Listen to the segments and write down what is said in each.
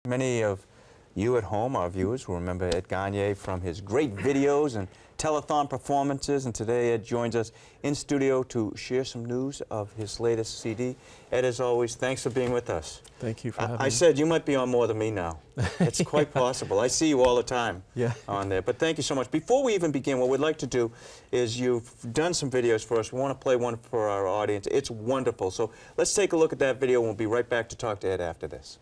Many of you at home, our viewers, will remember Ed Gagne from his great videos and telethon performances, and today Ed joins us in studio to share some news of his latest CD. Ed, as always, thanks for being with us. Thank you for having me. I said you might be on more than me now. It's quite possible. I see you all the time on there, but thank you so much. Before we even begin, what we'd like to do is you've done some videos for us. We want to play one for our audience. It's wonderful. So let's take a look at that video, and we'll be right back to talk to Ed after this.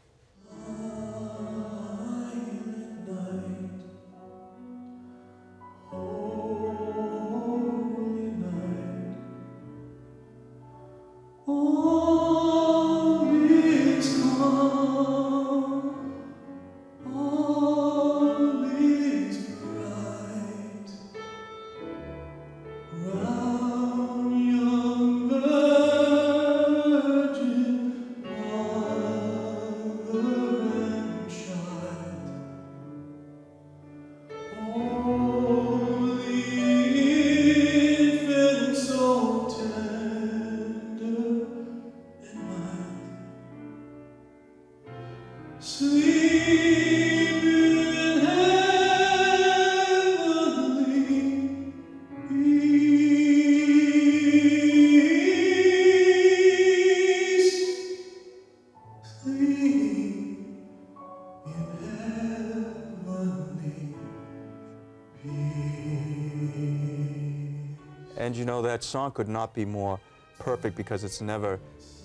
And you know, that song could not be more perfect because it's never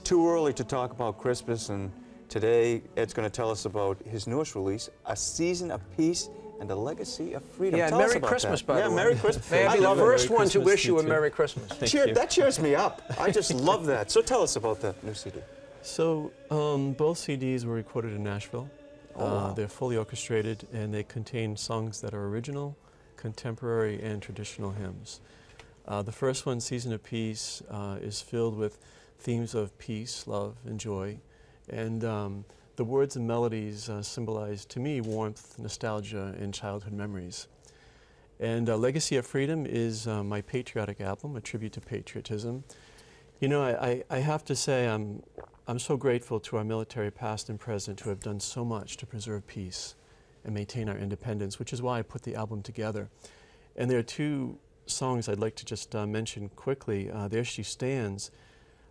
too early to talk about Christmas, and today Ed's going to tell us about his newest release, A Season of Peace and a Legacy of Freedom. Yeah, tell us Merry about Christmas, that. by the way. Merry Christmas. May I be the first one to wish you a Merry Christmas. That cheers me up. I just love that. So tell us about the new CD. So both CDs were recorded in Nashville. Wow. They're fully orchestrated, and they contain songs that are original, contemporary, and traditional hymns. The first one, Season of Peace, is filled with themes of peace, love, and joy. And the words and melodies symbolize, to me, warmth, nostalgia, and childhood memories. And Legacy of Freedom is my patriotic album, a tribute to patriotism. You know, I have to say I'm so grateful to our military past and present who have done so much to preserve peace and maintain our independence, which is why I put the album together. And there are two songs I'd like to just mention quickly. There She Stands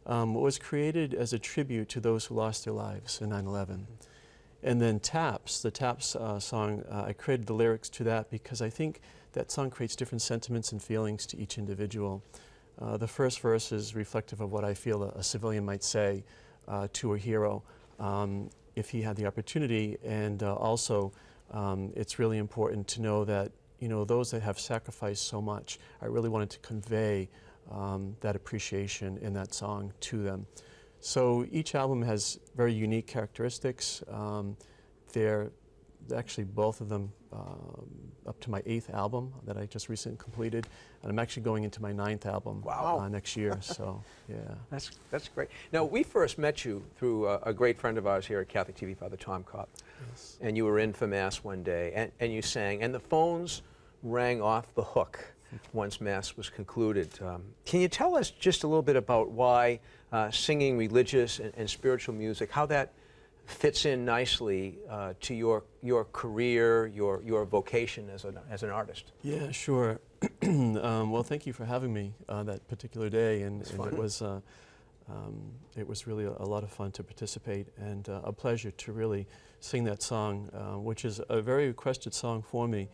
was created as a tribute to those who lost their lives in 9/11. And then Taps, the Taps song, I created the lyrics to that because I think that song creates different sentiments and feelings to each individual. The first verse is reflective of what I feel a civilian might say to a hero if he had the opportunity, and also it's really important to know that, you know, those that have sacrificed so much, I really wanted to convey that appreciation in that song to them. So each album has very unique characteristics. They're actually both of them up to my 8th album that I just recently completed, and I'm actually going into my 9th album next year. So yeah, that's great. Now, we first met you through a great friend of ours here at Catholic TV, Father Tom Kopp. Yes. And you were in for Mass one day, and you sang, and the phones rang off the hook once Mass was concluded. Can you tell us just a little bit about why singing religious and spiritual music, how that fits in nicely to your career, your vocation as an artist? Yeah, sure. Well, thank you for having me that particular day, and it was really a lot of fun to participate, and a pleasure to really sing that song, which is a very requested song for me.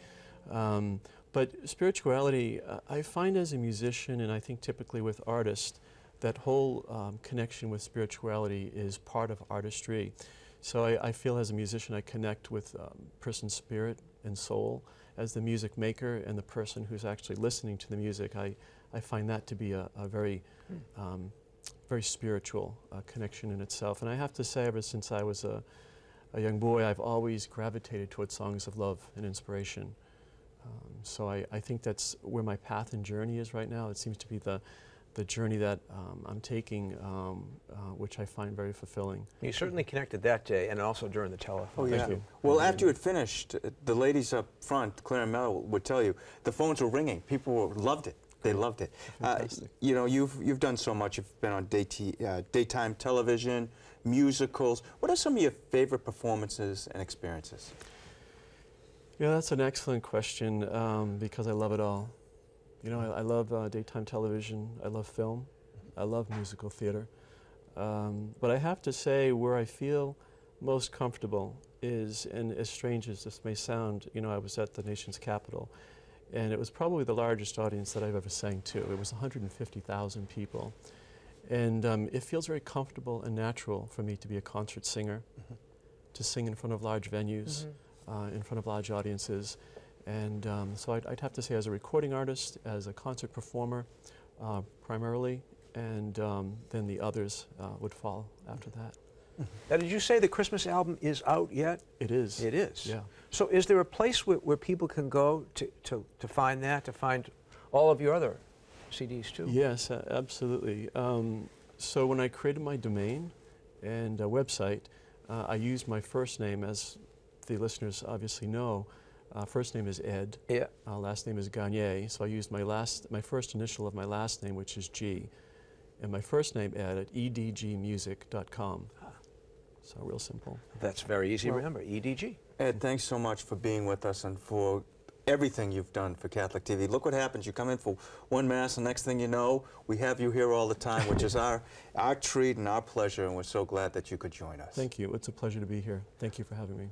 But spirituality, I find as a musician, and I think typically with artists, that whole connection with spirituality is part of artistry. So I feel as a musician I connect with person's spirit and soul. As the music maker and the person who's actually listening to the music, I find that to be a very, very spiritual connection in itself. And I have to say, ever since I was a young boy, I've always gravitated towards songs of love and inspiration. So I think that's where my path and journey is right now. It seems to be the journey that I'm taking, which I find very fulfilling. You certainly connected that day, and also during the telephone. Oh, yeah. Thank you. Well, after you had finished, the ladies up front, Claire and Mel, would tell you, the phones were ringing. People loved it. They loved it. You know, you've done so much. You've been on daytime television, musicals. What are some of your favorite performances and experiences? Yeah, that's an excellent question because I love it all. You know, I love daytime television, I love film, I love musical theater. But I have to say where I feel most comfortable is, and as strange as this may sound, you know, I was at the nation's capital, and it was probably the largest audience that I've ever sang to. It was 150,000 people. And it feels very comfortable and natural for me to be a concert singer, to sing in front of large venues, in front of large audiences. And so I'd have to say, as a recording artist, as a concert performer, primarily, and then the others would follow after that. Now, did you say the Christmas album is out yet? It is. It is? Yeah. So is there a place where people can go to find that, to find all of your other CDs too? Yes, absolutely. So when I created my domain and website, I used my first name, as the listeners obviously know. First name is Ed. Yeah. Last name is Gagne. So I used my first initial of my last name, which is G, and my first name Ed at edgmusic.com. So real simple. That's very easy to remember, EDG. Ed, thanks so much for being with us and for everything you've done for Catholic TV. Look what happens. You come in for one Mass, and next thing you know, we have you here all the time, which is our treat and our pleasure, and we're so glad that you could join us. Thank you. It's a pleasure to be here. Thank you for having me.